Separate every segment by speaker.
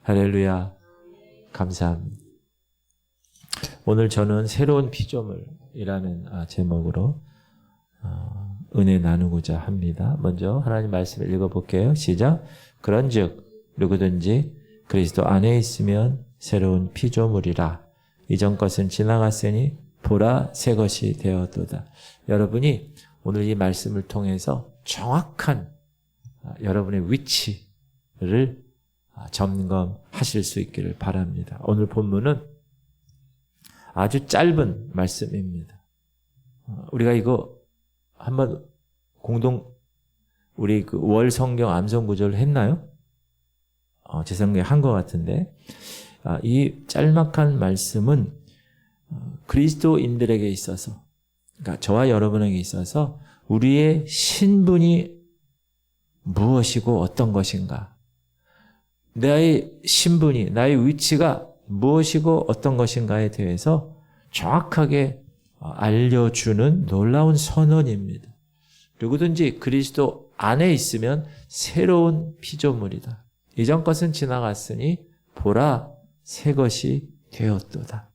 Speaker 1: 할렐루야. 감사합니다. 오늘 저는 새로운 피조물이라는 제목으로 은혜 나누고자 합니다. 먼저 하나님 말씀을 읽어볼게요. 시작. 그런즉 누구든지 그리스도 안에 있으면 새로운 피조물이라. 이전 것은 지나갔으니 보라 새 것이 되었도다. 여러분이 오늘 이 말씀을 통해서 정확한 여러분의 위치를 점검하실 수 있기를 바랍니다. 오늘 본문은 아주 짧은 말씀입니다. 우리가 이거 한번 우리 월 성경 암송 구절을 했나요? 제 생각에 한 것 같은데, 이 짤막한 말씀은 그리스도인들에게 있어서, 그러니까 저와 여러분에게 있어서 우리의 신분이 무엇이고 어떤 것인가, 나의 신분이, 나의 위치가 무엇이고 어떤 것인가에 대해서 정확하게 알려주는 놀라운 선언입니다. 누구든지 그리스도 안에 있으면 새로운 피조물이다. 이전 것은 지나갔으니 보라 새 것이 되었도다.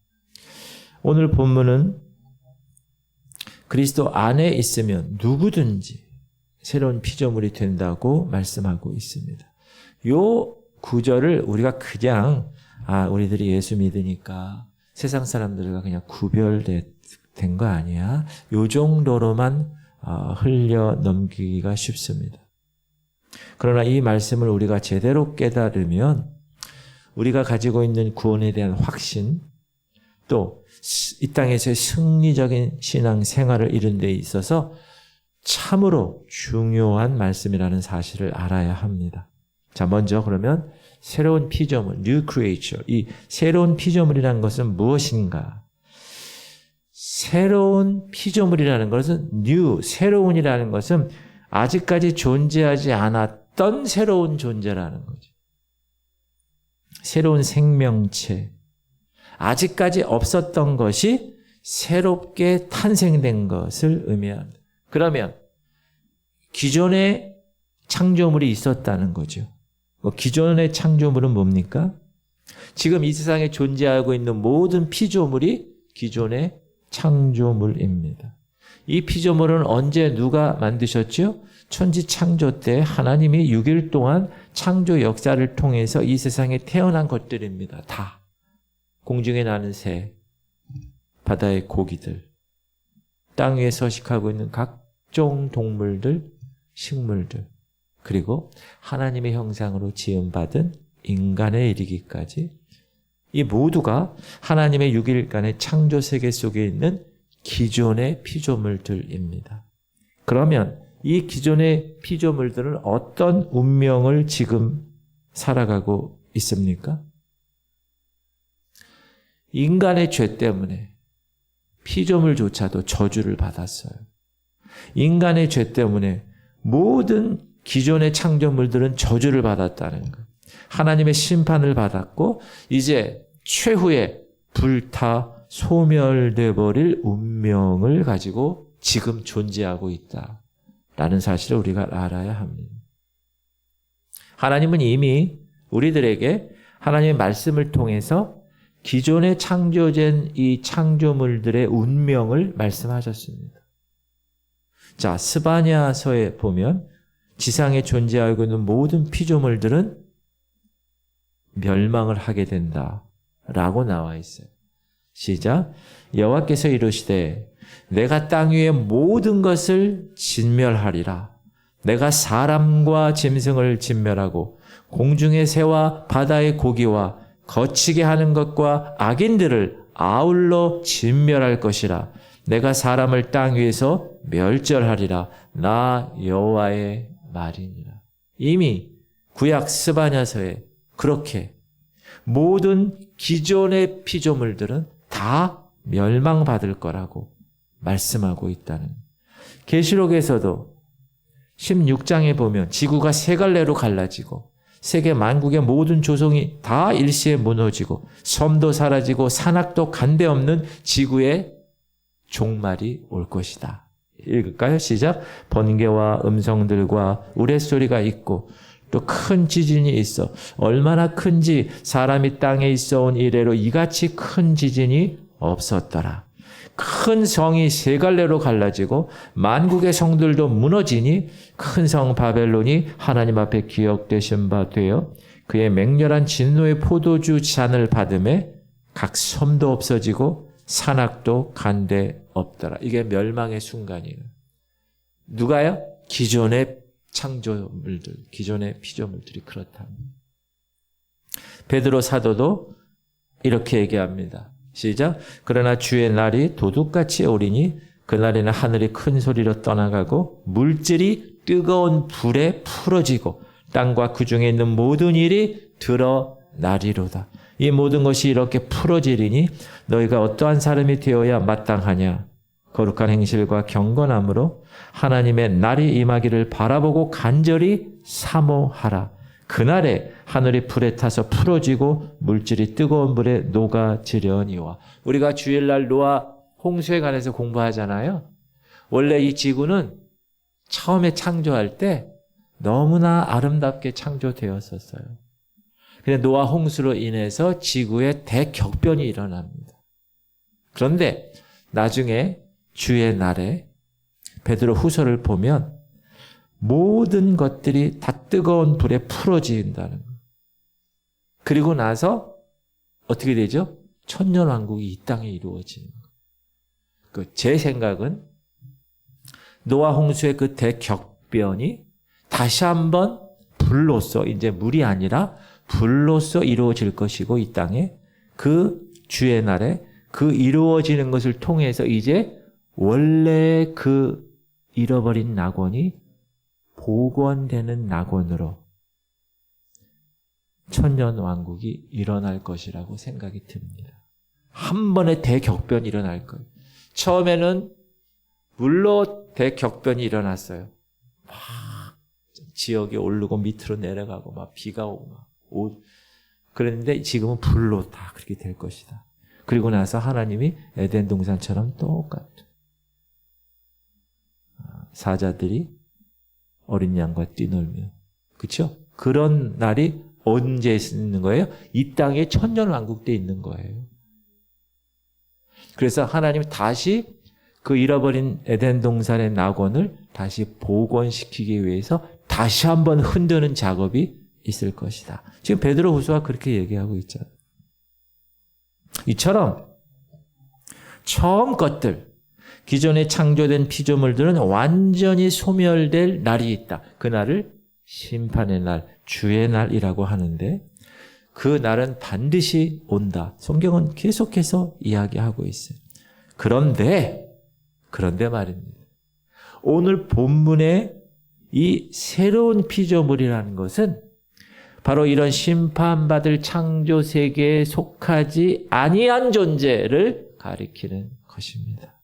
Speaker 1: 오늘 본문은 그리스도 안에 있으면 누구든지 새로운 피조물이 된다고 말씀하고 있습니다. 요 구절을 우리가 그냥 우리들이 예수 믿으니까 세상 사람들과 그냥 구별된 거 아니야? 요 정도로만 흘려 넘기기가 쉽습니다. 그러나 이 말씀을 우리가 제대로 깨달으면 우리가 가지고 있는 구원에 대한 확신, 또 이 땅에서의 승리적인 신앙 생활을 이룬 데 있어서 참으로 중요한 말씀이라는 사실을 알아야 합니다. 자, 먼저 그러면 새로운 피조물, new creature. 이 새로운 피조물이라는 것은 무엇인가? 새로운 피조물이라는 것은 new, 새로운이라는 것은 아직까지 존재하지 않았던 새로운 존재라는 거죠. 새로운 생명체. 아직까지 없었던 것이 새롭게 탄생된 것을 의미합니다. 그러면 기존의 창조물이 있었다는 거죠. 기존의 창조물은 뭡니까? 지금 이 세상에 존재하고 있는 모든 피조물이 기존의 창조물입니다. 이 피조물은 언제 누가 만드셨죠? 천지 창조 때 하나님이 6일 동안 창조 역사를 통해서 이 세상에 태어난 것들입니다. 다. 공중에 나는 새, 바다의 고기들, 땅 위에 서식하고 있는 각종 동물들, 식물들, 그리고 하나님의 형상으로 지음받은 인간에 이르기까지 이 모두가 하나님의 6일간의 창조 세계 속에 있는 기존의 피조물들입니다. 그러면 이 기존의 피조물들은 어떤 운명을 지금 살아가고 있습니까? 인간의 죄 때문에 피조물조차도 저주를 받았어요. 인간의 죄 때문에 모든 기존의 창조물들은 저주를 받았다는 것. 하나님의 심판을 받았고 이제 최후의 불타 소멸돼 버릴 운명을 가지고 지금 존재하고 있다라는 사실을 우리가 알아야 합니다. 하나님은 이미 우리들에게 하나님의 말씀을 통해서 기존에 창조된 이 창조물들의 운명을 말씀하셨습니다. 자, 스바냐서에 보면 지상에 존재하고 있는 모든 피조물들은 멸망을 하게 된다라고 나와 있어요. 시작. 여호와께서 이르시되 내가 땅 위의 모든 것을 진멸하리라. 내가 사람과 짐승을 진멸하고 공중의 새와 바다의 고기와 거치게 하는 것과 악인들을 아울러 진멸할 것이라. 내가 사람을 땅 위에서 멸절하리라. 나 여호와의 말이니라. 이미 구약 스바냐서에 그렇게 모든 기존의 피조물들은 다 멸망받을 거라고 말씀하고 있다는. 계시록에서도 16장에 보면 지구가 세 갈래로 갈라지고 세계 만국의 모든 조성이 다 일시에 무너지고 섬도 사라지고 산악도 간데 없는 지구의 종말이 올 것이다. 읽을까요? 시작. 번개와 음성들과 우레소리가 있고 또 큰 지진이 있어. 얼마나 큰지 사람이 땅에 있어 온 이래로 이같이 큰 지진이 없었더라. 큰 성이 세 갈래로 갈라지고 만국의 성들도 무너지니 큰 성 바벨론이 하나님 앞에 기억되신 바 되어 그의 맹렬한 진노의 포도주 잔을 받음에 각 섬도 없어지고 산악도 간데 없더라. 이게 멸망의 순간이에요. 누가요? 기존의 창조물들, 기존의 피조물들이 그렇다. 베드로 사도도 이렇게 얘기합니다. 시작. 그러나 주의 날이 도둑같이 오리니 그날에는 하늘이 큰 소리로 떠나가고 물질이 뜨거운 불에 풀어지고 땅과 그 중에 있는 모든 일이 드러나리로다. 이 모든 것이 이렇게 풀어지리니 너희가 어떠한 사람이 되어야 마땅하냐. 거룩한 행실과 경건함으로 하나님의 날이 임하기를 바라보고 간절히 사모하라. 그날에 하늘이 불에 타서 풀어지고 물질이 뜨거운 불에 녹아지려니와. 우리가 주일날 노아 홍수에 관해서 공부하잖아요. 원래 이 지구는 처음에 창조할 때 너무나 아름답게 창조되었었어요. 근데 노아 홍수로 인해서 지구에 대격변이 일어납니다. 그런데 나중에 주의 날에 베드로 후서를 보면 모든 것들이 다 뜨거운 불에 풀어진다는 거예요. 그리고 나서 어떻게 되죠? 천년왕국이 이 땅에 이루어지는 거예요. 제 생각은 노아 홍수의 그 대격변이 다시 한번 불로써, 이제 물이 아니라 불로써 이루어질 것이고, 이 땅에 그 주의 날에 그 이루어지는 것을 통해서 이제 원래 그 잃어버린 낙원이 복원되는 낙원으로 천년왕국이 일어날 것이라고 생각이 듭니다. 한 번의 대격변이 일어날 거예요. 처음에는 물로 대격변이 일어났어요. 막 지역이 오르고 밑으로 내려가고 막 비가 오고 막 그랬는데 지금은 불로 다 그렇게 될 것이다. 그리고 나서 하나님이 에덴 동산처럼 똑같아. 사자들이 어린 양과 뛰놀며. 그렇죠? 그런 날이 언제 있는 거예요? 이 땅에 천년왕국 때 있는 거예요. 그래서 하나님이 다시 그 잃어버린 에덴 동산의 낙원을 다시 복원시키기 위해서 다시 한번 흔드는 작업이 있을 것이다. 지금 베드로 후서가 그렇게 얘기하고 있잖아요. 이처럼 처음 것들, 기존에 창조된 피조물들은 완전히 소멸될 날이 있다. 그날을 심판의 날, 주의 날이라고 하는데 그 날은 반드시 온다. 성경은 계속해서 이야기하고 있어요. 그런데 말입니다. 오늘 본문의 이 새로운 피조물이라는 것은 바로 이런 심판받을 창조 세계에 속하지 아니한 존재를 가리키는 것입니다.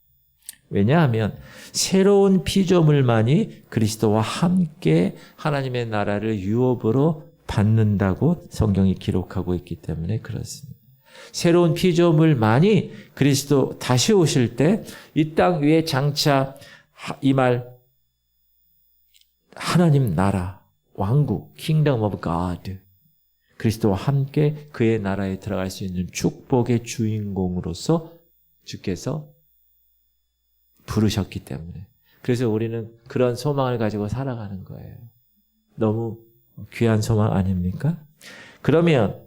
Speaker 1: 왜냐하면 새로운 피조물만이 그리스도와 함께 하나님의 나라를 유업으로 받는다고 성경이 기록하고 있기 때문에 그렇습니다. 새로운 피조물만이 그리스도 다시 오실 때 이 땅 위에 장차 임할 하나님 나라, 왕국, Kingdom of God, 그리스도와 함께 그의 나라에 들어갈 수 있는 축복의 주인공으로서 주께서 부르셨기 때문에. 그래서 우리는 그런 소망을 가지고 살아가는 거예요. 너무 귀한 소망 아닙니까? 그러면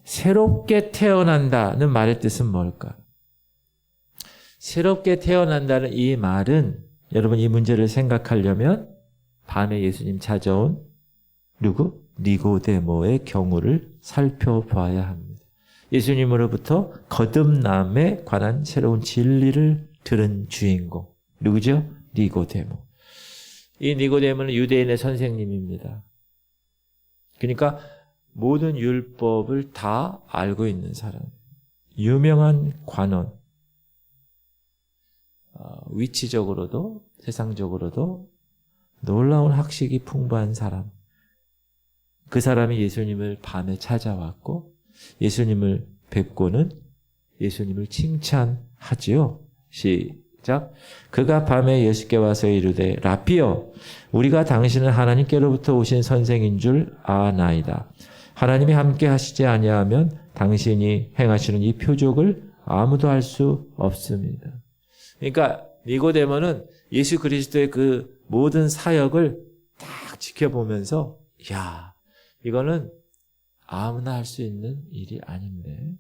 Speaker 1: 새롭게 태어난다는 말의 뜻은 뭘까? 새롭게 태어난다는 이 말은 여러분 이 문제를 생각하려면 밤에 예수님 찾아온 누구? 니고데모의 경우를 살펴봐야 합니다. 예수님으로부터 거듭남에 관한 새로운 진리를 들은 주인공. 누구죠? 니고데모. 이 니고데모는 유대인의 선생님입니다. 그러니까 모든 율법을 다 알고 있는 사람. 유명한 관원. 위치적으로도 세상적으로도 놀라운 학식이 풍부한 사람. 그 사람이 예수님을 밤에 찾아왔고 예수님을 뵙고는 예수님을 칭찬하지요. 자, 그가 밤에 예수께 와서 이르되 라삐여 우리가 당신은 하나님께로부터 오신 선생인 줄 아나이다. 하나님이 함께 하시지 아니하면 당신이 행하시는 이 표적을 아무도 알 수 없습니다. 그러니까 니고데모는 예수 그리스도의 그 모든 사역을 딱 지켜보면서 야, 이거는 아무나 할 수 있는 일이 아닌데.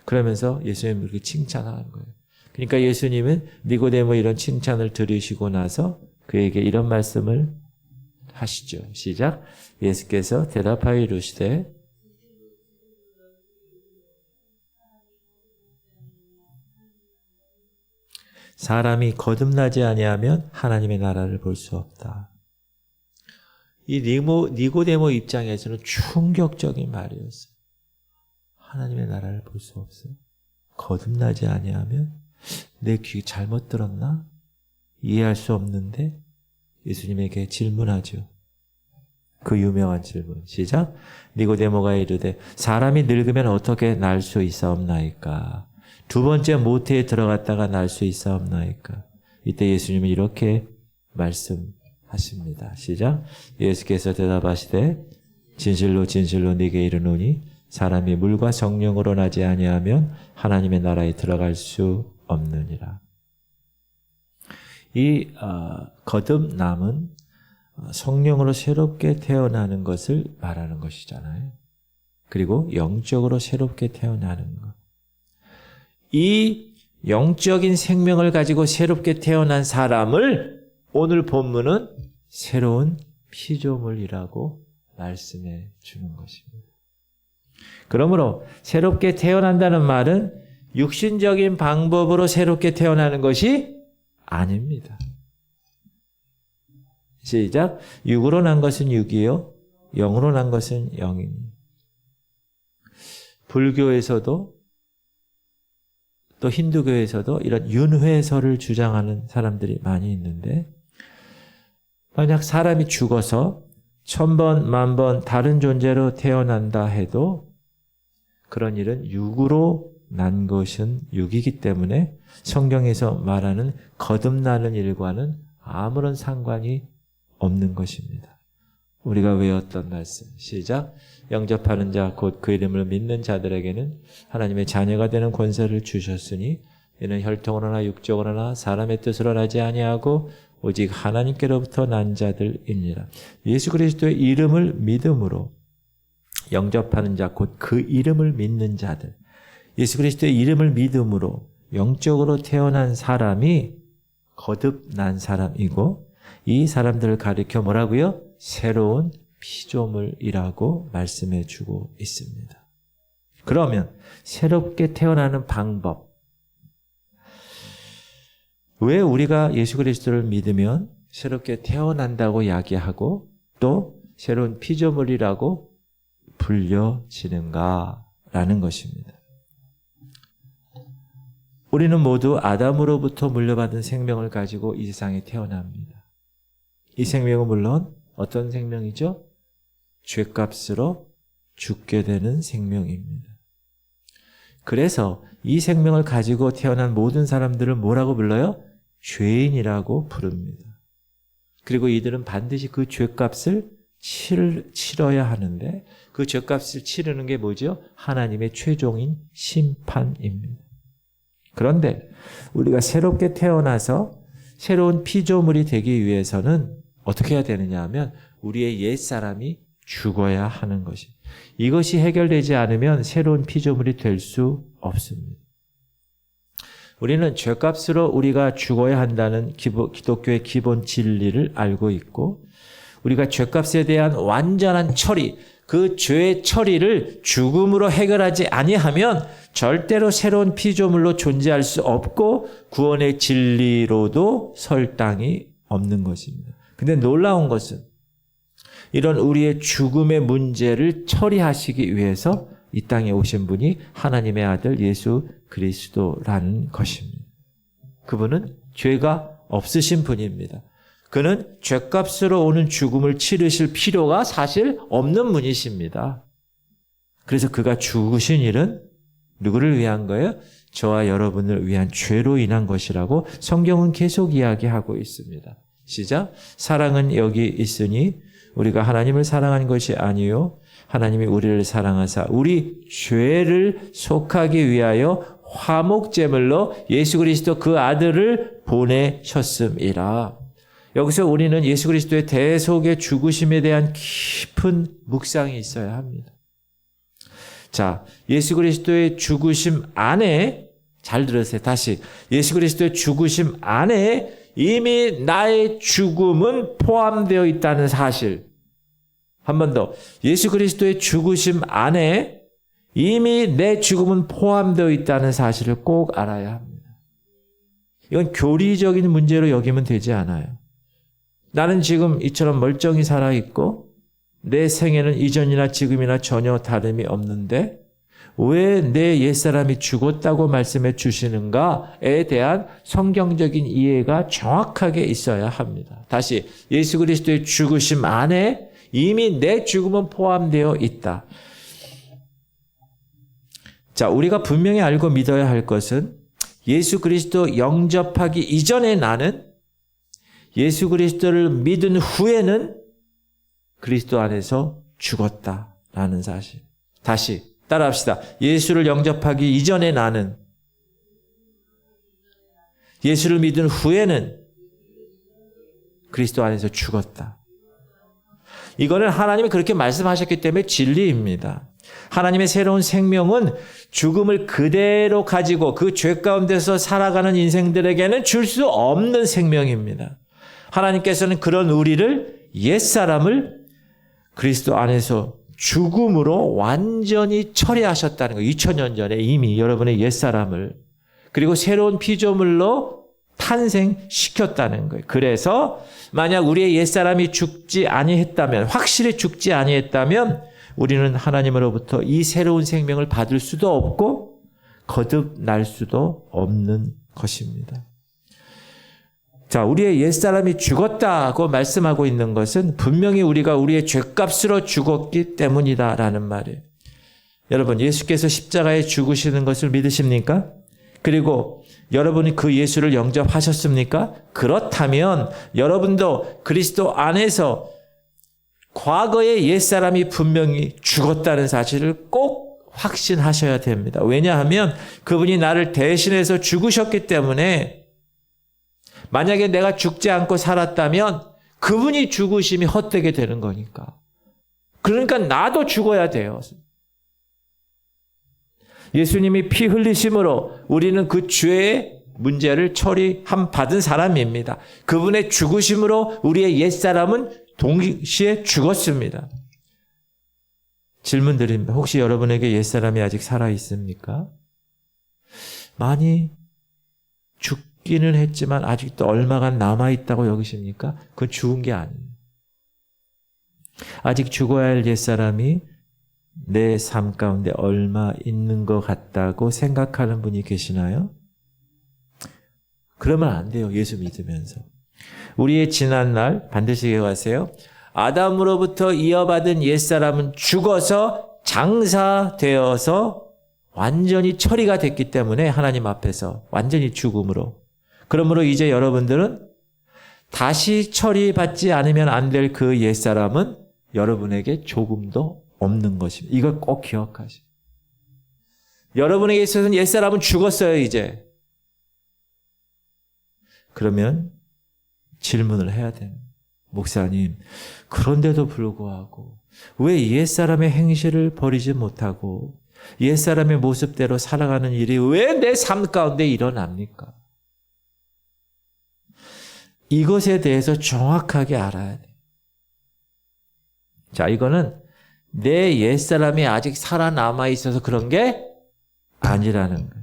Speaker 1: 그러면서 예수님을 그렇게 칭찬하는 거예요. 그러니까 예수님은 니고데모 이런 칭찬을 들으시고 나서 그에게 이런 말씀을 하시죠. 시작. 예수께서 대답하여 이르시되 사람이 거듭나지 아니하면 하나님의 나라를 볼 수 없다. 이 니고데모 입장에서는 충격적인 말이었어요. 하나님의 나라를 볼 수 없어요. 거듭나지 아니하면 내 귀 잘못 들었나? 이해할 수 없는데 예수님에게 질문하죠. 그 유명한 질문. 시작. 니고데모가 이르되 사람이 늙으면 어떻게 날 수 있사옵나이까? 두 번째 모태에 들어갔다가 날 수 있사옵나이까? 이때 예수님은 이렇게 말씀하십니다. 시작. 예수께서 대답하시되 진실로 진실로 네게 이르노니 사람이 물과 성령으로 나지 아니하면 하나님의 나라에 들어갈 수 없느니라. 이 거듭남은 성령으로 새롭게 태어나는 것을 말하는 것이잖아요. 그리고 영적으로 새롭게 태어나는 것. 이 영적인 생명을 가지고 새롭게 태어난 사람을 오늘 본문은 새로운 피조물이라고 말씀해 주는 것입니다. 그러므로 새롭게 태어난다는 말은 육신적인 방법으로 새롭게 태어나는 것이 아닙니다. 시작. 육으로 난 것은 육이요 영으로 난 것은 영입니다. 불교에서도 또 힌두교에서도 이런 윤회설을 주장하는 사람들이 많이 있는데 만약 사람이 죽어서 1000번, 10,000번 다른 존재로 태어난다 해도 그런 일은 육으로 난 것은 육이기 때문에 성경에서 말하는 거듭나는 일과는 아무런 상관이 없는 것입니다. 우리가 외웠던 말씀. 시작. 영접하는 자 곧 그 이름을 믿는 자들에게는 하나님의 자녀가 되는 권세를 주셨으니 이는 혈통으로나 육적으로나 사람의 뜻으로 나지 아니하고 오직 하나님께로부터 난 자들이니라. 예수 그리스도의 이름을 믿음으로 영접하는 자 곧 그 이름을 믿는 자들. 예수 그리스도의 이름을 믿음으로 영적으로 태어난 사람이 거듭난 사람이고 이 사람들을 가리켜 뭐라고요? 새로운 피조물이라고 말씀해 주고 있습니다. 그러면 새롭게 태어나는 방법. 왜 우리가 예수 그리스도를 믿으면 새롭게 태어난다고 이야기하고 또 새로운 피조물이라고 불려지는가라는 것입니다. 우리는 모두 아담으로부터 물려받은 생명을 가지고 이 세상에 태어납니다. 이 생명은 물론 어떤 생명이죠? 죄값으로 죽게 되는 생명입니다. 그래서 이 생명을 가지고 태어난 모든 사람들을 뭐라고 불러요? 죄인이라고 부릅니다. 그리고 이들은 반드시 그 죄값을 치러야 하는데 그 죄값을 치르는 게 뭐죠? 하나님의 최종인 심판입니다. 그런데 우리가 새롭게 태어나서 새로운 피조물이 되기 위해서는 어떻게 해야 되느냐 하면 우리의 옛사람이 죽어야 하는 것입니다. 이것이 해결되지 않으면 새로운 피조물이 될 수 없습니다. 우리는 죄값으로 우리가 죽어야 한다는 기독교의 기본 진리를 알고 있고 우리가 죄값에 대한 완전한 처리, 그 죄의 처리를 죽음으로 해결하지 아니하면 절대로 새로운 피조물로 존재할 수 없고 구원의 진리로도 설 땅이 없는 것입니다. 근데 놀라운 것은 이런 우리의 죽음의 문제를 처리하시기 위해서 이 땅에 오신 분이 하나님의 아들 예수 그리스도라는 것입니다. 그분은 죄가 없으신 분입니다. 그는 죄값으로 오는 죽음을 치르실 필요가 사실 없는 분이십니다. 그래서 그가 죽으신 일은 누구를 위한 거예요? 저와 여러분을 위한 죄로 인한 것이라고 성경은 계속 이야기하고 있습니다. 시작. 사랑은 여기 있으니 우리가 하나님을 사랑한 것이 아니요 하나님이 우리를 사랑하사 우리 죄를 속하기 위하여 화목제물로 예수 그리스도 그 아들을 보내셨음이라. 여기서 우리는 예수 그리스도의 대속의 죽으심에 대한 깊은 묵상이 있어야 합니다. 자, 예수 그리스도의 죽으심 안에, 잘 들으세요. 다시. 예수 그리스도의 죽으심 안에 이미 나의 죽음은 포함되어 있다는 사실. 한 번 더. 예수 그리스도의 죽으심 안에 이미 내 죽음은 포함되어 있다는 사실을 꼭 알아야 합니다. 이건 교리적인 문제로 여기면 되지 않아요. 나는 지금 이처럼 멀쩡히 살아있고 내 생애는 이전이나 지금이나 전혀 다름이 없는데 왜 내 옛사람이 죽었다고 말씀해 주시는가에 대한 성경적인 이해가 정확하게 있어야 합니다. 다시 예수 그리스도의 죽으심 안에 이미 내 죽음은 포함되어 있다. 자, 우리가 분명히 알고 믿어야 할 것은 예수 그리스도 영접하기 이전에 나는 예수 그리스도를 믿은 후에는 그리스도 안에서 죽었다라는 사실. 다시 따라합시다. 예수를 영접하기 이전에 나는 예수를 믿은 후에는 그리스도 안에서 죽었다. 이거는 하나님이 그렇게 말씀하셨기 때문에 진리입니다. 하나님의 새로운 생명은 죽음을 그대로 가지고 그 죄 가운데서 살아가는 인생들에게는 줄 수 없는 생명입니다. 하나님께서는 그런 우리를 옛사람을 그리스도 안에서 죽음으로 완전히 처리하셨다는 거예요. 2000년 전에 이미 여러분의 옛사람을 그리고 새로운 피조물로 탄생시켰다는 거예요. 그래서 만약 우리의 옛사람이 죽지 아니했다면 확실히 죽지 아니했다면 우리는 하나님으로부터 이 새로운 생명을 받을 수도 없고 거듭날 수도 없는 것입니다. 자, 우리의 옛사람이 죽었다고 말씀하고 있는 것은 분명히 우리가 우리의 죄값으로 죽었기 때문이다라는 말이에요. 여러분, 예수께서 십자가에 죽으시는 것을 믿으십니까? 그리고 여러분이 그 예수를 영접하셨습니까? 그렇다면 여러분도 그리스도 안에서 과거의 옛사람이 분명히 죽었다는 사실을 꼭 확신하셔야 됩니다. 왜냐하면 그분이 나를 대신해서 죽으셨기 때문에 만약에 내가 죽지 않고 살았다면 그분이 죽으심이 헛되게 되는 거니까. 그러니까 나도 죽어야 돼요. 예수님이 피 흘리심으로 우리는 그 죄의 문제를 받은 사람입니다. 그분의 죽으심으로 우리의 옛사람은 동시에 죽었습니다. 질문 드립니다. 혹시 여러분에게 옛사람이 아직 살아있습니까? 많이 죽기는 했지만 아직도 얼마가 남아있다고 여기십니까? 그건 죽은 게 아니에요. 아직 죽어야 할 옛사람이 내 삶 가운데 얼마 있는 것 같다고 생각하는 분이 계시나요? 그러면 안 돼요. 예수 믿으면서. 우리의 지난날 반드시 기억하세요. 아담으로부터 이어받은 옛사람은 죽어서 장사되어서 완전히 처리가 됐기 때문에 하나님 앞에서 완전히 죽음으로. 그러므로 이제 여러분들은 다시 처리받지 않으면 안 될 그 옛사람은 여러분에게 조금도 없는 것입니다. 이걸 꼭 기억하시고. 여러분에게 있어서는 옛사람은 죽었어요, 이제. 그러면 질문을 해야 돼요. 목사님, 그런데도 불구하고 왜 옛사람의 행실을 버리지 못하고 옛사람의 모습대로 살아가는 일이 왜 내 삶 가운데 일어납니까? 이것에 대해서 정확하게 알아야 돼요. 자, 이거는 내 옛사람이 아직 살아남아 있어서 그런 게 아니라는 거예요.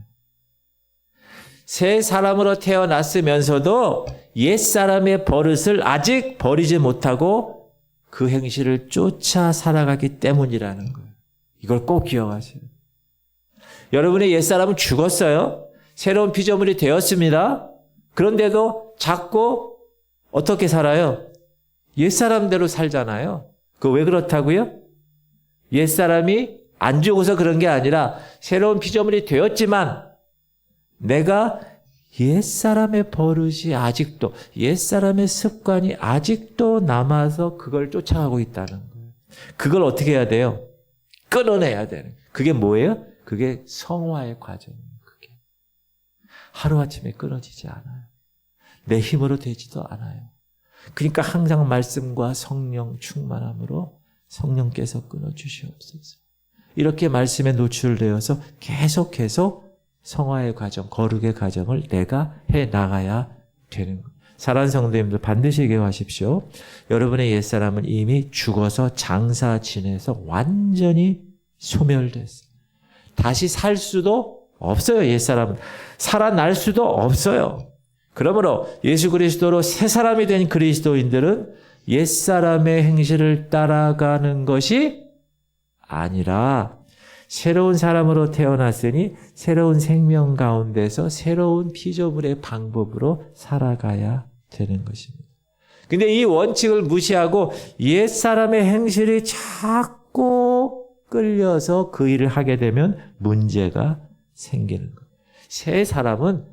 Speaker 1: 새 사람으로 태어났으면서도 옛사람의 버릇을 아직 버리지 못하고 그 행실을 쫓아 살아가기 때문이라는 거예요. 이걸 꼭 기억하세요. 여러분의 옛사람은 죽었어요. 새로운 피조물이 되었습니다. 그런데도 자꾸 어떻게 살아요? 옛사람대로 살잖아요. 그 왜 그렇다고요? 옛사람이 안 죽어서 그런 게 아니라 새로운 피조물이 되었지만 내가 옛사람의 버릇이 아직도, 옛사람의 습관이 아직도 남아서 그걸 쫓아가고 있다는 거예요. 그걸 어떻게 해야 돼요? 끊어내야 되는. 그게 뭐예요? 그게 성화의 과정이에요. 그게 하루아침에 끊어지지 않아요. 내 힘으로 되지도 않아요. 그러니까 항상 말씀과 성령 충만함으로 성령께서 끊어주시옵소서. 이렇게 말씀에 노출되어서 계속 성화의 과정, 거룩의 과정을 내가 해나가야 되는 거예요. 사랑하는 성도님들 반드시 기억하십시오. 여러분의 옛사람은 이미 죽어서 장사 지내서 완전히 소멸됐어요. 다시 살 수도 없어요. 옛사람은. 살아날 수도 없어요. 그러므로 예수 그리스도로 새 사람이 된 그리스도인들은 옛사람의 행실을 따라가는 것이 아니라 새로운 사람으로 태어났으니 새로운 생명 가운데서 새로운 피조물의 방법으로 살아가야 되는 것입니다. 근데 이 원칙을 무시하고 옛사람의 행실이 자꾸 끌려서 그 일을 하게 되면 문제가 생기는 거예요. 새 사람은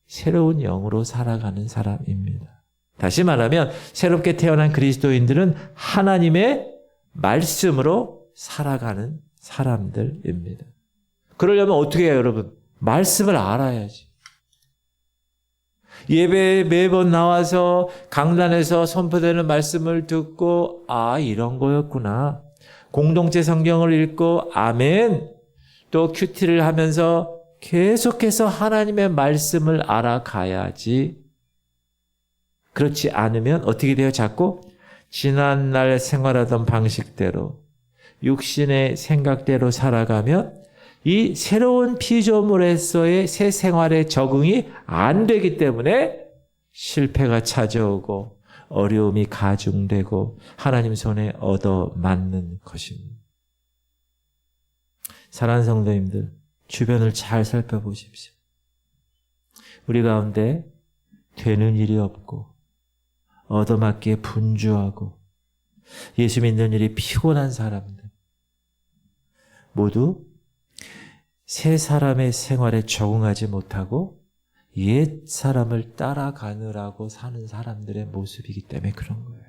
Speaker 1: 새로운 영으로 살아가는 사람입니다. 다시 말하면 새롭게 태어난 그리스도인들은 하나님의 말씀으로 살아가는 사람들입니다. 그러려면 어떻게 해요, 여러분? 말씀을 알아야지. 예배에 매번 나와서 강단에서 선포되는 말씀을 듣고 이런 거였구나. 공동체 성경을 읽고 아멘. 또 큐티를 하면서 계속해서 하나님의 말씀을 알아가야지. 그렇지 않으면 어떻게 돼요? 자꾸 지난날 생활하던 방식대로 육신의 생각대로 살아가면 이 새로운 피조물에서의 새 생활에 적응이 안 되기 때문에 실패가 찾아오고 어려움이 가중되고 하나님 손에 얻어맞는 것입니다. 사랑하는 성도님들, 주변을 잘 살펴보십시오. 우리 가운데 되는 일이 없고 얻어맞기에 분주하고 예수 믿는 일이 피곤한 사람들 모두 새 사람의 생활에 적응하지 못하고 옛 사람을 따라가느라고 사는 사람들의 모습이기 때문에 그런 거예요.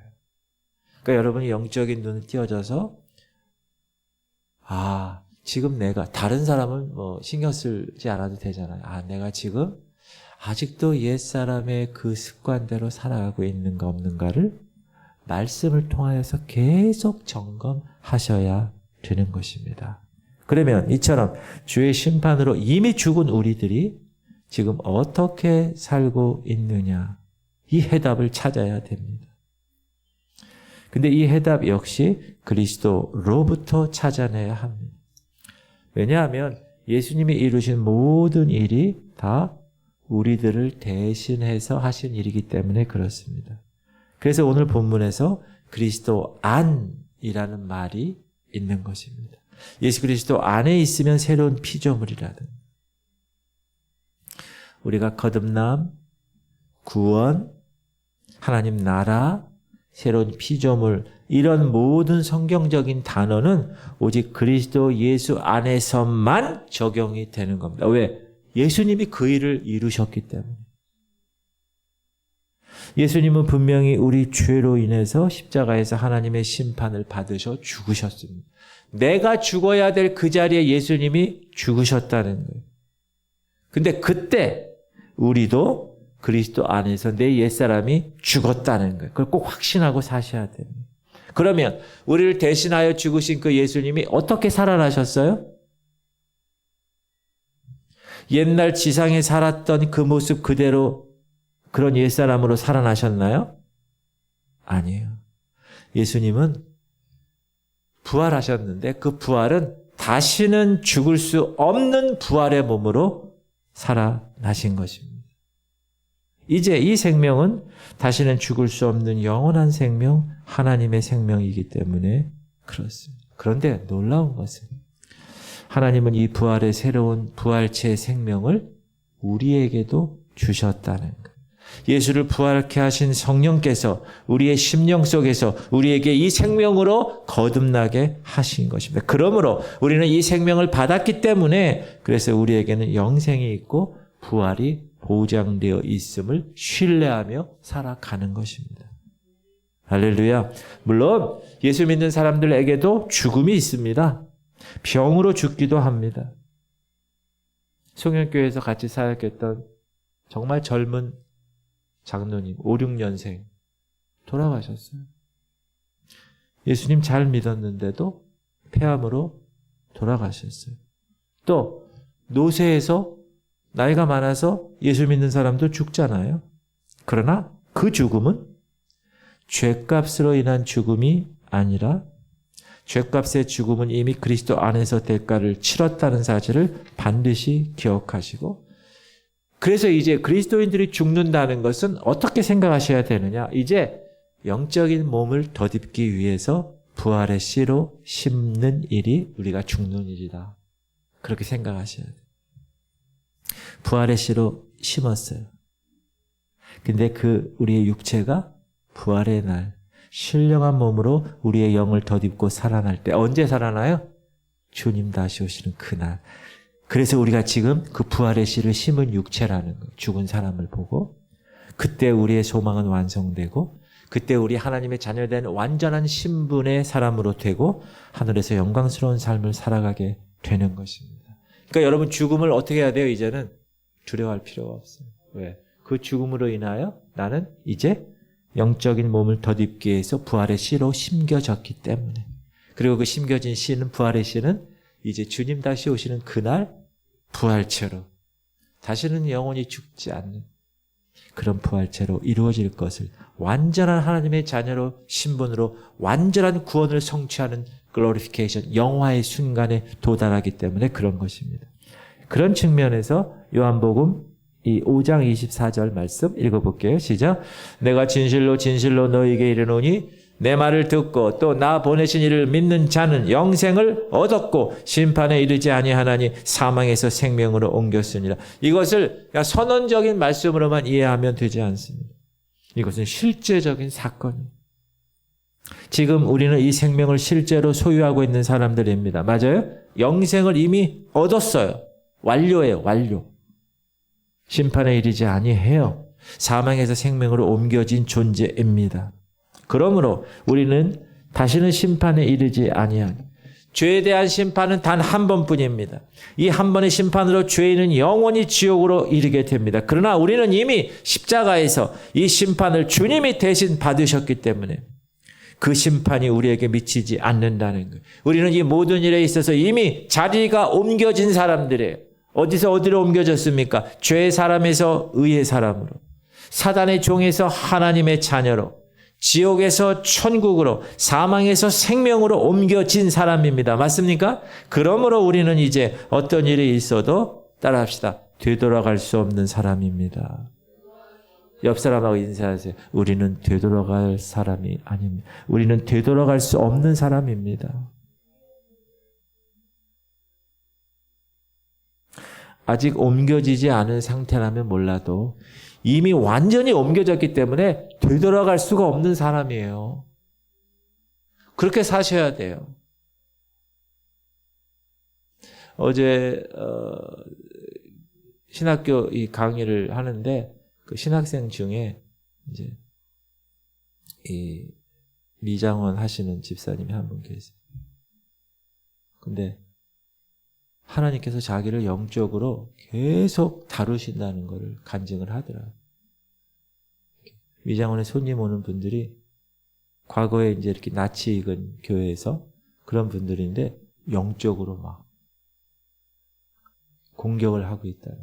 Speaker 1: 그러니까 여러분이 영적인 눈을 띄어져서 지금 내가 다른 사람은 신경 쓰지 않아도 되잖아요. 내가 지금 아직도 옛사람의 그 습관대로 살아가고 있는가 없는가를 말씀을 통하여서 계속 점검하셔야 되는 것입니다. 그러면 이처럼 주의 심판으로 이미 죽은 우리들이 지금 어떻게 살고 있느냐, 이 해답을 찾아야 됩니다. 근데 이 해답 역시 그리스도로부터 찾아내야 합니다. 왜냐하면 예수님이 이루신 모든 일이 다 우리들을 대신해서 하신 일이기 때문에 그렇습니다. 그래서 오늘 본문에서 그리스도 안이라는 말이 있는 것입니다. 예수 그리스도 안에 있으면 새로운 피조물이라는, 우리가 거듭남, 구원, 하나님 나라, 새로운 피조물, 이런 모든 성경적인 단어는 오직 그리스도 예수 안에서만 적용이 되는 겁니다. 왜? 예수님이 그 일을 이루셨기 때문에. 예수님은 분명히 우리 죄로 인해서 십자가에서 하나님의 심판을 받으셔 죽으셨습니다. 내가 죽어야 될 그 자리에 예수님이 죽으셨다는 거예요. 근데 그때 우리도 그리스도 안에서 내 옛사람이 죽었다는 거예요. 그걸 꼭 확신하고 사셔야 됩니다. 그러면 우리를 대신하여 죽으신 그 예수님이 어떻게 살아나셨어요? 옛날 지상에 살았던 그 모습 그대로 그런 옛사람으로 살아나셨나요? 아니에요. 예수님은 부활하셨는데 그 부활은 다시는 죽을 수 없는 부활의 몸으로 살아나신 것입니다. 이제 이 생명은 다시는 죽을 수 없는 영원한 생명, 하나님의 생명이기 때문에 그렇습니다. 그런데 놀라운 것은 하나님은 이 부활의 새로운 부활체의 생명을 우리에게도 주셨다는 것. 예수를 부활케 하신 성령께서 우리의 심령 속에서 우리에게 이 생명으로 거듭나게 하신 것입니다. 그러므로 우리는 이 생명을 받았기 때문에 그래서 우리에게는 영생이 있고 부활이 보장되어 있음을 신뢰하며 살아가는 것입니다. 할렐루야. 물론 예수 믿는 사람들에게도 죽음이 있습니다. 병으로 죽기도 합니다. 송영교회에서 같이 사역했던 정말 젊은 장로님, 5, 6년생 돌아가셨어요. 예수님 잘 믿었는데도 폐암으로 돌아가셨어요. 또 노쇠해서 나이가 많아서 예수 믿는 사람도 죽잖아요. 그러나 그 죽음은 죄값으로 인한 죽음이 아니라 죄값의 죽음은 이미 그리스도 안에서 대가를 치렀다는 사실을 반드시 기억하시고, 그래서 이제 그리스도인들이 죽는다는 것은 어떻게 생각하셔야 되느냐? 이제 영적인 몸을 덧입기 위해서 부활의 씨로 심는 일이 우리가 죽는 일이다. 그렇게 생각하셔야 돼요. 부활의 씨로 심었어요. 근데 우리의 육체가 부활의 날, 신령한 몸으로 우리의 영을 덧입고 살아날 때, 언제 살아나요? 주님 다시 오시는 그날. 그래서 우리가 지금 그 부활의 씨를 심은 육체라는 거예요. 죽은 사람을 보고 그때 우리의 소망은 완성되고 그때 우리 하나님의 자녀된 완전한 신분의 사람으로 되고 하늘에서 영광스러운 삶을 살아가게 되는 것입니다. 그러니까 여러분 죽음을 어떻게 해야 돼요? 이제는 두려워할 필요가 없어요. 왜? 그 죽음으로 인하여 나는 이제 영적인 몸을 덧입기 위해서 부활의 씨로 심겨졌기 때문에, 그리고 그 심겨진 씨는, 부활의 씨는 이제 주님 다시 오시는 그날 부활체로 다시는 영원히 죽지 않는 그런 부활체로 이루어질 것을, 완전한 하나님의 자녀로 신분으로 완전한 구원을 성취하는 글로리피케이션, 영화의 순간에 도달하기 때문에 그런 것입니다. 그런 측면에서 요한복음 이 5장 24절 말씀 읽어볼게요. 시작. 내가 진실로 진실로 너희에게 이르노니 내 말을 듣고 또 나 보내신 이를 믿는 자는 영생을 얻었고 심판에 이르지 아니하나니 사망에서 생명으로 옮겼으니라. 이것을 그냥 선언적인 말씀으로만 이해하면 되지 않습니다. 이것은 실제적인 사건입니다. 지금 우리는 이 생명을 실제로 소유하고 있는 사람들입니다. 맞아요? 영생을 이미 얻었어요. 완료예요. 완료. 심판에 이르지 아니해요. 사망에서 생명으로 옮겨진 존재입니다. 그러므로 우리는 다시는 심판에 이르지 아니하니, 죄에 대한 심판은 단 한 번뿐입니다. 이 한 번의 심판으로 죄인은 영원히 지옥으로 이르게 됩니다. 그러나 우리는 이미 십자가에서 이 심판을 주님이 대신 받으셨기 때문에 그 심판이 우리에게 미치지 않는다는 거예요. 우리는 이 모든 일에 있어서 이미 자리가 옮겨진 사람들이에요. 어디서 어디로 옮겨졌습니까? 죄의 사람에서 의의 사람으로, 사단의 종에서 하나님의 자녀로, 지옥에서 천국으로, 사망에서 생명으로 옮겨진 사람입니다. 맞습니까? 그러므로 우리는 이제 어떤 일이 있어도 따라합시다. 되돌아갈 수 없는 사람입니다. 옆 사람하고 인사하세요. 우리는 되돌아갈 사람이 아닙니다. 우리는 되돌아갈 수 없는 사람입니다. 아직 옮겨지지 않은 상태라면 몰라도 이미 완전히 옮겨졌기 때문에 되돌아갈 수가 없는 사람이에요. 그렇게 사셔야 돼요. 어제 신학교 이 강의를 하는데 그 신학생 중에 이제 이 미장원 하시는 집사님이 한 분 계세요. 근데 하나님께서 자기를 영적으로 계속 다루신다는 것을 간증을 하더라고요. 미장원에 손님 오는 분들이 과거에 이제 이렇게 낯이 익은 교회에서 그런 분들인데 영적으로 막 공격을 하고 있다는.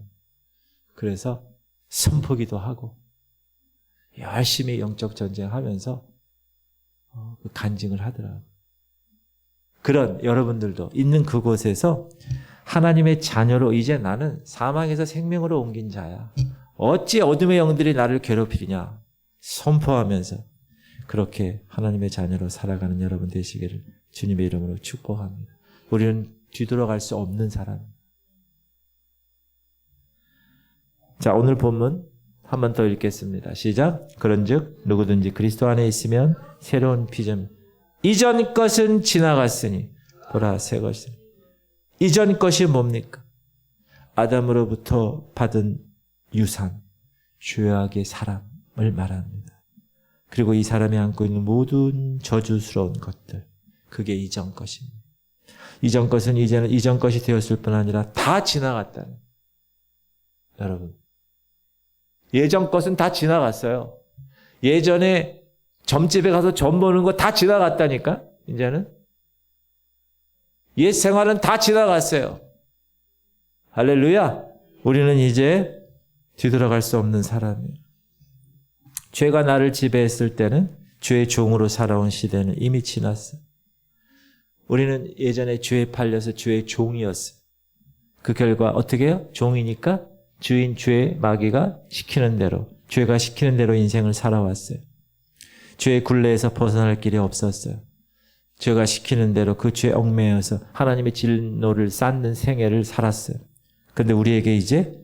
Speaker 1: 그래서 선포기도 하고 열심히 영적 전쟁하면서 간증을 하더라고요. 그런 여러분들도 있는 그곳에서 하나님의 자녀로 이제 나는 사망에서 생명으로 옮긴 자야. 어찌 어둠의 영들이 나를 괴롭히냐 선포하면서 그렇게 하나님의 자녀로 살아가는 여러분 되시기를 주님의 이름으로 축복합니다. 우리는 뒤돌아갈 수 없는 사람. 자, 오늘 본문 한 번 더 읽겠습니다. 시작. 그런즉 누구든지 그리스도 안에 있으면 새로운 피조물. 이전 것은 지나갔으니 보라 새 것이니. 이전 것이 뭡니까? 아담으로부터 받은 유산, 죄악의 사람을 말합니다. 그리고 이 사람이 안고 있는 모든 저주스러운 것들, 그게 이전 것입니다. 이전 것은 이제는 이전 것이 되었을 뿐 아니라 다 지나갔다는. 여러분, 예전 것은 다 지나갔어요. 예전에 점집에 가서 점 보는 거 다 지나갔다니까. 이제는 옛 생활은 다 지나갔어요. 할렐루야. 우리는 이제 뒤돌아갈 수 없는 사람이에요. 죄가 나를 지배했을 때는 죄의 종으로 살아온 시대는 이미 지났어요. 우리는 예전에 죄에 팔려서 죄의 종이었어요. 그 결과 어떻게 해요? 종이니까 주인 죄 마귀가 시키는 대로, 죄가 시키는 대로 인생을 살아왔어요. 죄의 굴레에서 벗어날 길이 없었어요. 죄가 시키는 대로 그 죄에 얽매여서 하나님의 진노를 쌓는 생애를 살았어요. 그런데 우리에게 이제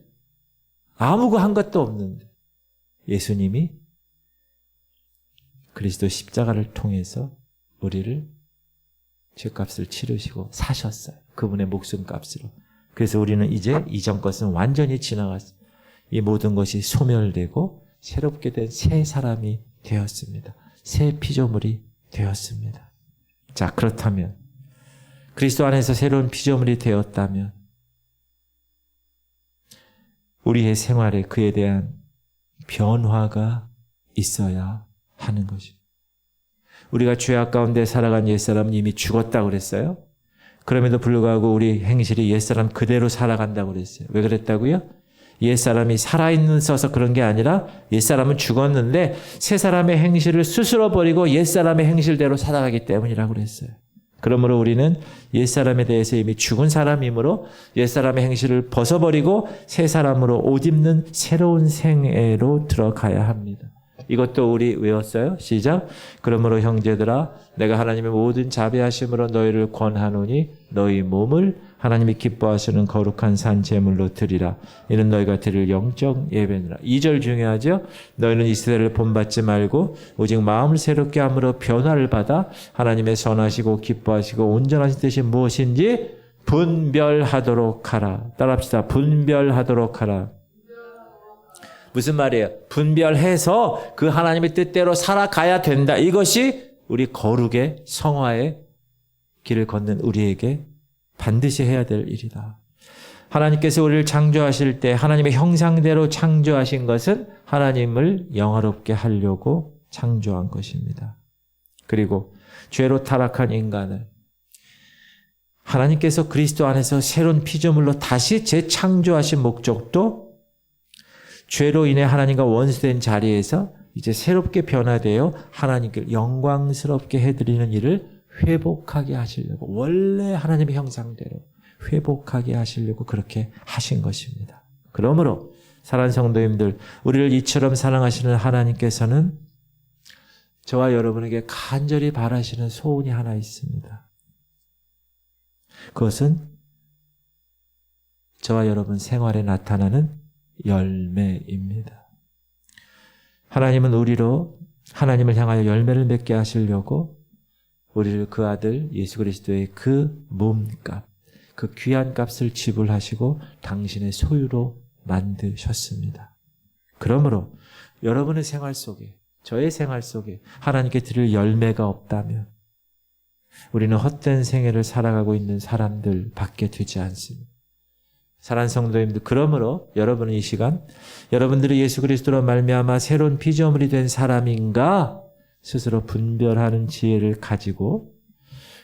Speaker 1: 아무거 한 것도 없는데 예수님이 그리스도 십자가를 통해서 우리를 죄값을 치르시고 사셨어요. 그분의 목숨값으로. 그래서 우리는 이제 이전 것은 완전히 지나갔어요. 이 모든 것이 소멸되고 새롭게 된 새 사람이 되었습니다. 새 피조물이 되었습니다. 자, 그렇다면 그리스도 안에서 새로운 피조물이 되었다면 우리의 생활에 그에 대한 변화가 있어야 하는 것입니다. 우리가 죄악 가운데 살아간 옛사람은 이미 죽었다고 그랬어요. 그럼에도 불구하고 우리 행실이 옛사람 그대로 살아간다고 그랬어요. 왜 그랬다고요? 옛사람이 살아있어서 그런 게 아니라 옛사람은 죽었는데 새 사람의 행실을 스스로 버리고 옛사람의 행실대로 살아가기 때문이라고 그랬어요. 그러므로 우리는 옛사람에 대해서 이미 죽은 사람이므로 옛사람의 행실을 벗어버리고 새 사람으로 옷 입는 새로운 생애로 들어가야 합니다. 이것도 우리 외웠어요. 시작. 그러므로 형제들아 내가 하나님의 모든 자비하심으로 너희를 권하노니 너희 몸을 하나님이 기뻐하시는 거룩한 산 제물로 드리라. 이는 너희가 드릴 영적 예배니라. 2절 중요하죠. 너희는 이 세대를 본받지 말고 오직 마음을 새롭게 함으로 변화를 받아 하나님의 선하시고 기뻐하시고 온전하신 뜻이 무엇인지 분별하도록 하라. 따라합시다. 분별하도록 하라. 무슨 말이에요? 분별해서 그 하나님의 뜻대로 살아가야 된다. 이것이 우리 거룩의 성화의 길을 걷는 우리에게 반드시 해야 될 일이다. 하나님께서 우리를 창조하실 때 하나님의 형상대로 창조하신 것은 하나님을 영화롭게 하려고 창조한 것입니다. 그리고 죄로 타락한 인간을 하나님께서 그리스도 안에서 새로운 피조물로 다시 재창조하신 목적도 죄로 인해 하나님과 원수된 자리에서 이제 새롭게 변화되어 하나님께 영광스럽게 해드리는 일을 회복하게 하시려고, 원래 하나님의 형상대로 회복하게 하시려고 그렇게 하신 것입니다. 그러므로 사랑하는 성도님들, 우리를 이처럼 사랑하시는 하나님께서는 저와 여러분에게 간절히 바라시는 소원이 하나 있습니다. 그것은 저와 여러분 생활에 나타나는 열매입니다. 하나님은 우리로 하나님을 향하여 열매를 맺게 하시려고 우리를 그 아들 예수 그리스도의 그 몸값, 그 귀한 값을 지불하시고 당신의 소유로 만드셨습니다. 그러므로 여러분의 생활 속에, 저의 생활 속에 하나님께 드릴 열매가 없다면 우리는 헛된 생애를 살아가고 있는 사람들 밖에 되지 않습니다. 사랑하는 성도님들, 그러므로 여러분은 이 시간 여러분들이 예수 그리스도로 말미암아 새로운 피조물이 된 사람인가 스스로 분별하는 지혜를 가지고,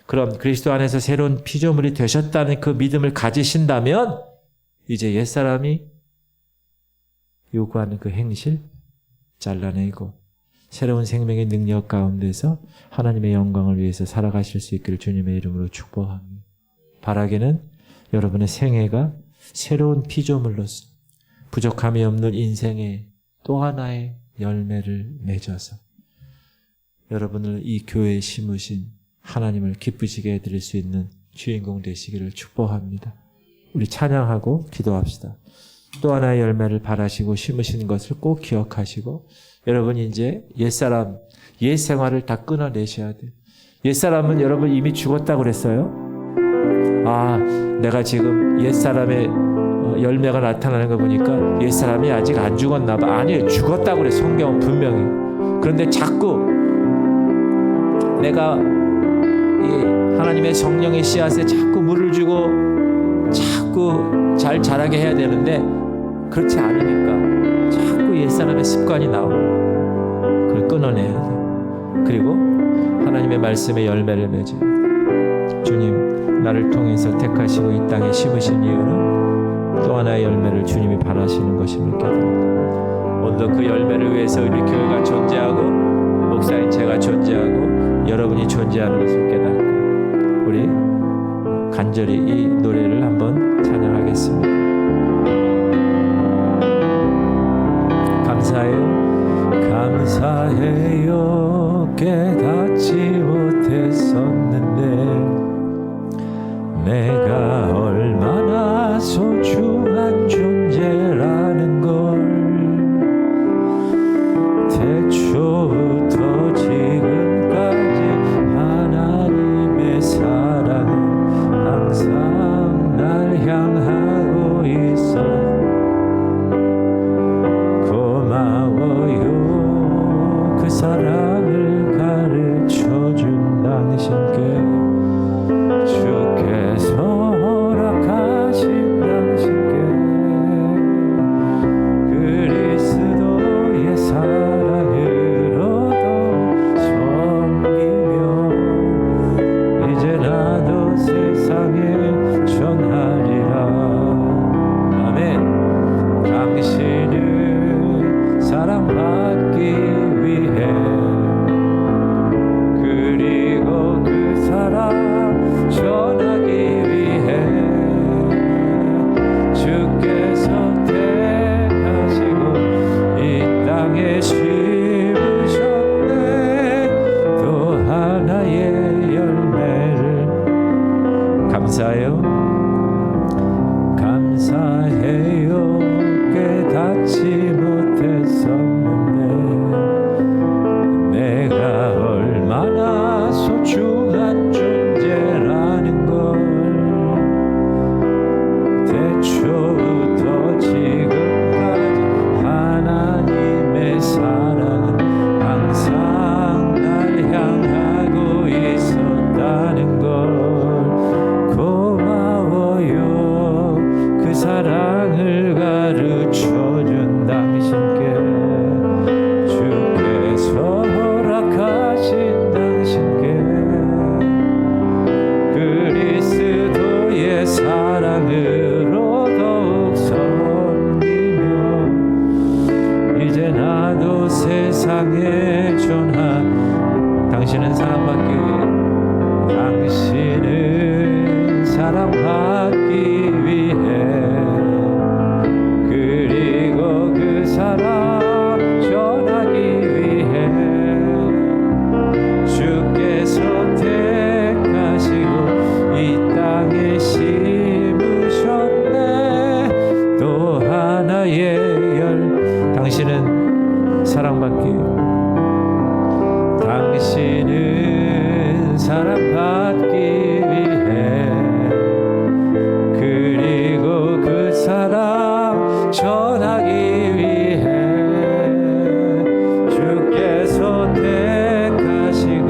Speaker 1: 그럼 그리스도 안에서 새로운 피조물이 되셨다는 그 믿음을 가지신다면 이제 옛사람이 요구하는 그 행실 잘라내고 새로운 생명의 능력 가운데서 하나님의 영광을 위해서 살아가실 수 있기를 주님의 이름으로 축복합니다. 바라기는 여러분의 생애가 새로운 피조물로서 부족함이 없는 인생의 또 하나의 열매를 맺어서 여러분을 이 교회에 심으신 하나님을 기쁘시게 해드릴 수 있는 주인공 되시기를 축복합니다. 우리 찬양하고 기도합시다. 또 하나의 열매를 바라시고 심으신 것을 꼭 기억하시고, 여러분이 이제 옛사람, 옛 생활을 다 끊어내셔야 돼요. 옛사람은 여러분 이미 죽었다고 그랬어요. 아, 내가 지금 옛사람의 열매가 나타나는 거 보니까 옛사람이 아직 안 죽었나 봐. 아니에요. 죽었다고 그래. 성경은 분명히. 그런데 자꾸 내가 이 하나님의 성령의 씨앗에 자꾸 물을 주고 자꾸 잘 자라게 해야 되는데 그렇지 않으니까 자꾸 옛사람의 습관이 나오고 그걸 끊어내야 돼. 그리고 하나님의 말씀에 열매를 맺어요. 주님, 나를 통해서 택하시고 이 땅에 심으신 이유는 또 하나의 열매를 주님이 바라시는 것임을 깨닫습니다. 오늘도 그 열매를 위해서 우리 교회가 존재하고 목사인 제가 존재하고 여러분이 존재하는 것을 깨닫고 우리 간절히 이 노래를 한번 찬양하겠습니다. 감사해요 깨닫지 못했었는데 내가 얼마나 소중한 존재라는 걸 태초부터 지금까지 하나님의 사랑은 항상 날 향하고 있어 고마워요 그 사랑을 가르쳐준 당신께 주께서 허락하신 당신께 그리스도의 사랑으로도 섬기며 이제 나도 세상에 전하리라. 아멘. 당신은 사랑받기 위해 그리고 그 사랑 전하기 위해 주께서 택하시고 이 땅에 심으셨네. 또 하나의 열매를 감사해요 감사해요 깨닫지 못했었는데 내가 얼마나 소중한 존재라는 걸 태초부터 지금까지 하나님의 사랑은 항상 날 향하고 있었다는 걸 고마워요 그 사랑을 가르쳐준 당신께 주께서 허락하신 당신께 그리스도의 사랑으로 더욱 섬기며 이제 나도 세상에 전하 당신은 사랑받기 위해 당신은 사랑받기 위해 그리고 그 사랑 전하기 위해 주께서 택하시고 이 땅에 심으셨네. 또 하나의 당신은 사랑받기 당신은 사랑받기 위해 그리고 그 사랑 전하기 위해 주께서 택하시고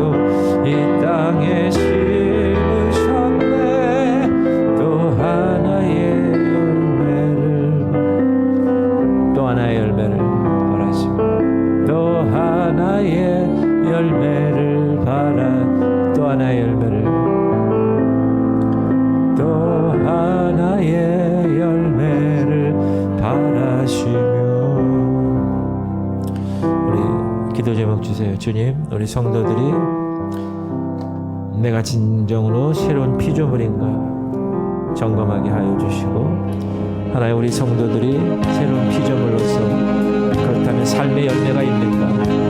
Speaker 1: 이 땅에 심으셨네. 또 하나의 열매를 바라시고 또 하나의 열매를 바라 또 하나의 열매를 또 하나의 열매를 바라시며 우리 기도 제목 주세요. 주님, 우리 성도들이 내가 진정으로 새로운 피조물인가 점검하게 하여 주시고 하나님 우리 성도들이 새로운 피조물로서 그렇다면 삶의 열매가 있는가